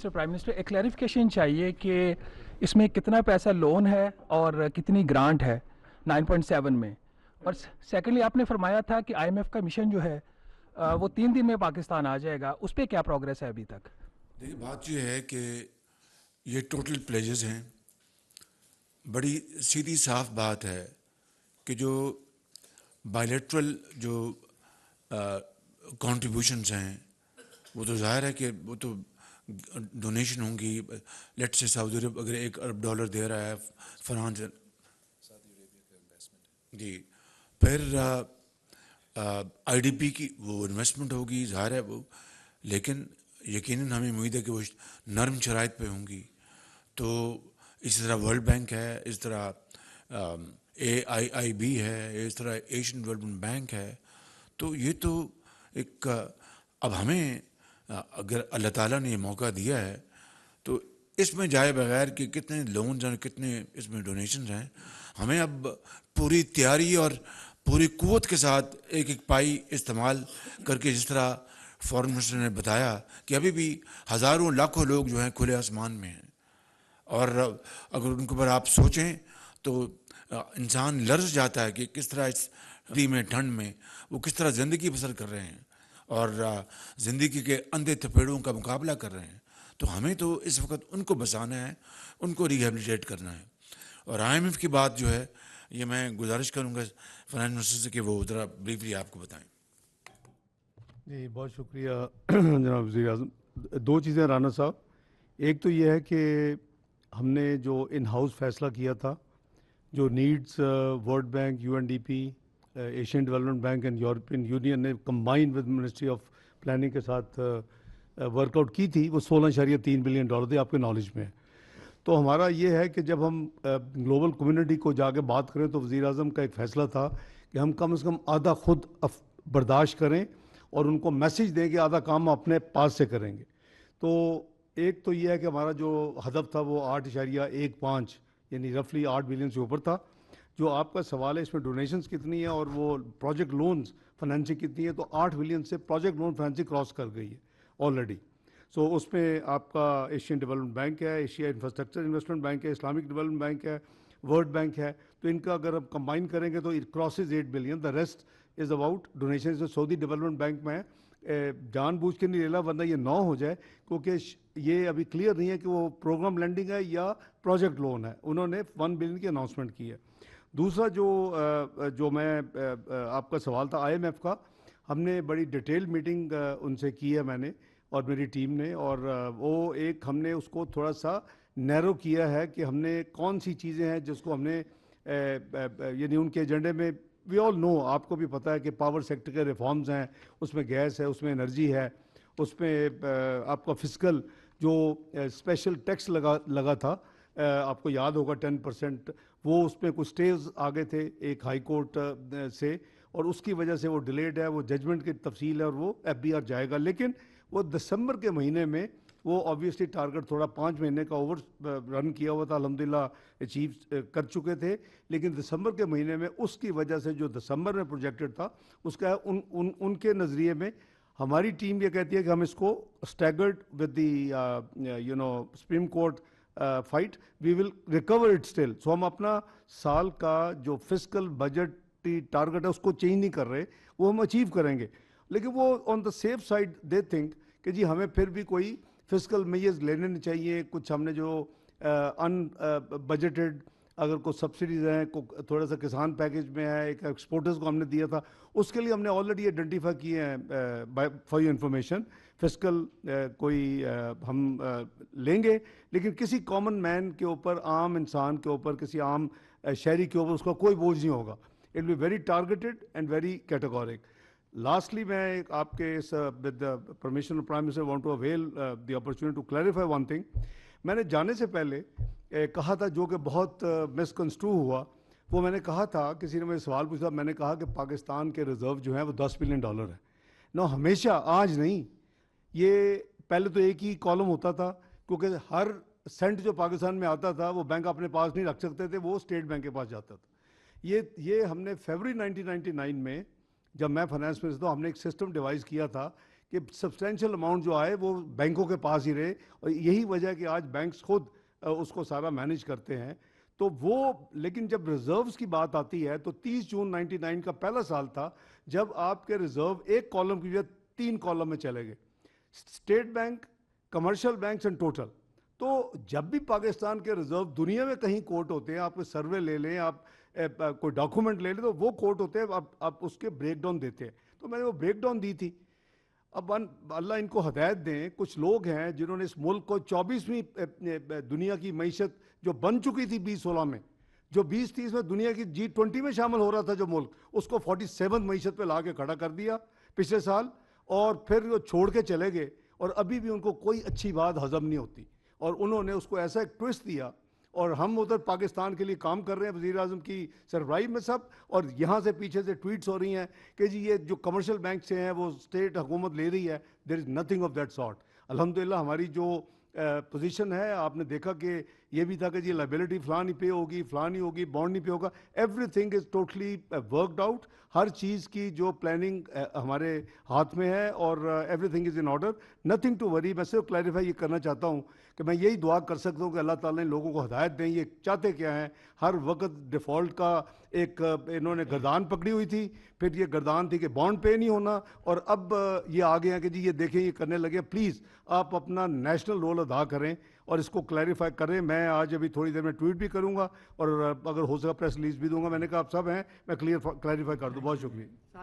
Mister prime minister ایک clarification چاہیے کہ اس میں کتنا پیسہ لون ہے اور کتنی گرانٹ ہے 9.7 میں. اور سیکنڈلی آپ نے فرمایا تھا کہ آئی ایم ایف کا مشن جو ہے وہ 3 دن میں پاکستان آ جائے گا, اس پہ کیا پروگریس ہے ابھی تک؟ دیکھیے بات یہ ہے کہ یہ ٹوٹل پلیجز ہیں. بڑی سیدھی صاف بات ہے کہ جو بائیلیٹرل جو کنٹریبیوشنز ہیں وہ تو ظاہر ہے کہ وہ تو ڈونیشن ہوں گی. لیٹ سے سعودی عرب اگر $1 ارب دے رہا ہے فرانس جی, پھر آئی ڈی پی کی وہ انویسٹمنٹ ہوگی, ظاہر ہے وہ, لیکن یقیناً ہمیں امید ہے کہ وہ نرم شرائط پہ ہوں گی. تو اسی طرح ورلڈ بینک ہے, اس طرح AIIB ہے, اس طرح ایشین ڈیولپمنٹ بینک ہے. تو یہ تو ایک اب ہمیں اگر اللہ تعالیٰ نے یہ موقع دیا ہے تو اس میں جائے بغیر کہ کتنے لونز ہیں, کتنے اس میں ڈونیشنز ہیں, ہمیں اب پوری تیاری اور پوری قوت کے ساتھ ایک ایک پائی استعمال کر کے, جس طرح فارن منسٹر نے بتایا کہ ابھی بھی ہزاروں لاکھوں لوگ جو ہیں کھلے آسمان میں ہیں, اور اگر ان کے اوپر آپ سوچیں تو انسان لرز جاتا ہے کہ کس طرح اس سردی میں, ٹھنڈ میں وہ کس طرح زندگی بسر کر رہے ہیں اور زندگی کے اندھے تھپیڑوں کا مقابلہ کر رہے ہیں. تو ہمیں تو اس وقت ان کو بچانا ہے, ان کو ریہیبلیٹیٹ کرنا ہے. اور آئی ایم ایف کی بات جو ہے یہ میں گزارش کروں گا فائنانس منسٹر سے کہ وہ ذرا بریفلی آپ کو بتائیں. جی بہت شکریہ جناب وزیر اعظم. 2 چیزیں رانا صاحب. ایک تو یہ ہے کہ ہم نے جو ان ہاؤس فیصلہ کیا تھا, جو نیڈز World Bank, UNDP, Asian Development Bank and European Union نے combine with Ministry of Planning کے ساتھ ورک آؤٹ کی تھی, وہ $16.3 بلین تھے, آپ کے نالج میں ہے. تو ہمارا یہ ہے کہ جب ہم گلوبل کمیونٹی کو جا کے بات کریں تو وزیر اعظم کا ایک فیصلہ تھا کہ ہم کم از کم آدھا خود برداشت کریں اور ان کو میسیج دیں کہ آدھا کام اپنے پاس سے کریں گے. تو ایک تو یہ ہے کہ ہمارا جو ہدف تھا وہ 8.15 یعنی رفلی 8 بلین سے اوپر تھا. جو آپ کا سوال ہے اس میں ڈونیشنز کتنی ہے اور وہ پروجیکٹ لونز فائنینسنگ کتنی ہے, تو 8 بلین سے پروجیکٹ لون فائنینسنگ کراس کر گئی ہے آلریڈی. سو اس میں آپ کا ایشین ڈیولپمنٹ بینک ہے, ایشیا انفراسٹرکچر انویسٹمنٹ بینک ہے, اسلامک ڈیولپمنٹ بینک ہے, ورلڈ بینک ہے. تو ان کا اگر ہم کمبائن کریں گے تو it crosses 8 billion. The rest is about donation. Saudi development bank میں جان بوجھ کے نہیں لے لا ورنہ یہ 9 ہو جائے, کیونکہ یہ ابھی کلیئر نہیں ہے کہ وہ پروگرام لینڈنگ ہے یا پروجیکٹ لون ہے. انہوں نے 1 بلین کی اناؤنسمنٹ کی ہے. دوسرا جو میں آپ کا سوال تھا آئی ایم ایف کا, ہم نے بڑی ڈیٹیل میٹنگ ان سے کی ہے میں نے اور میری ٹیم نے, اور وہ ایک ہم نے اس کو تھوڑا سا نیرو کیا ہے کہ ہم نے کون سی چیزیں ہیں جس کو ہم نے یعنی ان کے ایجنڈے میں, وی آل نو, آپ کو بھی پتہ ہے کہ پاور سیکٹر کے ریفارمز ہیں, اس میں گیس ہے, اس میں انرجی ہے, اس میں آپ کا فسکل جو اسپیشل ٹیکس لگا تھا, آپ کو یاد ہوگا 10%, وہ اس پہ کچھ سٹیز آگے تھے ایک ہائی کورٹ سے, اور اس کی وجہ سے وہ ڈیلیڈ ہے. وہ ججمنٹ کی تفصیل ہے اور وہ FBR جائے گا, لیکن وہ دسمبر کے مہینے میں وہ آبویسلی ٹارگٹ تھوڑا 5 مہینے کا اوور رن کیا ہوا تھا, الحمدللہ اچیو کر چکے تھے, لیکن دسمبر کے مہینے میں اس کی وجہ سے جو دسمبر میں پروجیکٹڈ تھا اس کا ان کے نظریے میں ہماری ٹیم یہ کہتی ہے کہ ہم اس کو staggered with the Supreme Court fight, we will recover it still. So ہم اپنا سال کا جو فسکل بجٹ ٹارگٹ ہے اس کو چینج نہیں کر رہے, وہ ہم اچیو کریں گے. لیکن وہ آن دا سیف سائڈ دے تھنک کہ جی ہمیں پھر بھی کوئی فسکل میجرز لینے چاہیے. کچھ ہم نے جو ان بجٹڈ اگر کوئی سبسڈیز ہیں, تھوڑا سا کسان پیکج میں ہے, ایک ایکسپورٹرز کو ہم نے دیا تھا, اس کے لیے ہم نے آلریڈی آئیڈینٹیفائی کیے ہیں فار یور انفارمیشن. فسکل کوئی ہم لیں گے, لیکن کسی کامن مین کے اوپر, عام انسان کے اوپر, کسی عام شہری کے اوپر اس کا کوئی بوجھ نہیں ہوگا. It will be very targeted and very categoric. Lastly میں آپ کے with permission of Prime Minister want to avail the opportunity to clarify one thing. میں نے جانے سے پہلے کہا تھا جو کہ بہت مسکنسٹرو ہوا, وہ میں نے کہا تھا, کسی نے مجھے سوال پوچھا, میں نے کہا کہ پاکستان کے ریزرو جو ہیں وہ $10 بلین ہیں. نو ہمیشہ, آج نہیں, یہ پہلے تو ایک ہی کالم ہوتا تھا, کیونکہ ہر سینٹ جو پاکستان میں آتا تھا وہ بینک اپنے پاس نہیں رکھ سکتے تھے, وہ اسٹیٹ بینک کے پاس جاتا تھا. یہ ہم نے فیبرری 1999 میں جب میں فائنانس منسٹر تھا, ہم نے ایک سسٹم ڈیوائز کیا تھا کہ سبسٹینشیل اماؤنٹ جو آئے وہ بینکوں کے پاس ہی رہے, اور یہی وجہ ہے کہ آج بینکس خود اس کو سارا مینیج کرتے ہیں. تو وہ لیکن جب ریزروز کی بات آتی ہے تو 30 جون 99 کا پہلا سال تھا جب آپ کے ریزرو ایک کالم کی وجہ 3 کالم میں چلے گئے, state bank, commercial banks and total. تو جب بھی پاکستان کے ریزرو دنیا میں کہیں کوٹ ہوتے ہیں, آپ کوئی سروے لے لیں, آپ کوئی ڈاکومنٹ لے لیں, تو وہ کوٹ ہوتے ہیں, آپ اس کے بریک ڈاؤن دیتے ہیں. تو میں نے وہ بریک ڈاؤن دی تھی. اب اللہ ان کو ہدایت دیں, کچھ لوگ ہیں جنہوں نے اس ملک کو 24ویں دنیا کی معیشت جو بن چکی تھی 2016 میں, جو 2030 میں دنیا کی G20 میں شامل ہو رہا تھا جو ملک, اس کو 47 معیشت پہ لا کے کھڑا کر دیا پچھلے سال, اور پھر وہ چھوڑ کے چلے گئے, اور ابھی بھی ان کو کوئی اچھی بات ہضم نہیں ہوتی, اور انہوں نے اس کو ایسا ایک ٹوسٹ دیا. اور ہم ادھر پاکستان کے لیے کام کر رہے ہیں وزیر اعظم کی سربراہی میں سب, اور یہاں سے پیچھے سے ٹویٹس ہو رہی ہیں کہ جی یہ جو کمرشل بینک سے ہیں وہ اسٹیٹ حکومت لے رہی ہے. There is nothing of that sort. الحمدللہ ہماری جو پوزیشن ہے, آپ نے دیکھا کہ یہ بھی تھا کہ جی لائبلٹی فلاں نہیں پے ہوگی, فلاں نہیں ہوگی, بانڈ نہیں پے ہوگا, everything is totally worked out. ہر چیز کی جو پلاننگ ہمارے ہاتھ میں ہے, اور everything is in order, nothing to worry. میں صرف کلیریفائی یہ کرنا چاہتا ہوں کہ میں یہی دعا کر سکتا ہوں کہ اللہ تعالیٰ نے لوگوں کو ہدایت دیں, یہ چاہتے کیا ہیں. ہر وقت ڈیفالٹ کا ایک انہوں نے گردان پکڑی ہوئی تھی, پھر یہ گردان تھی کہ بانڈ پے نہیں ہونا, اور اب یہ آ گئے ہیں کہ جی یہ دیکھیں یہ کرنے لگے. پلیز آپ اپنا نیشنل رول ادا کریں اور اس کو کلیریفائی کریں. میں آج ابھی تھوڑی دیر میں ٹویٹ بھی کروں گا, اور اگر ہو سکا پریس ریلیز بھی دوں گا. میں نے کہا آپ سب ہیں, میں کلیریفائی کر دوں. بہت شکریہ.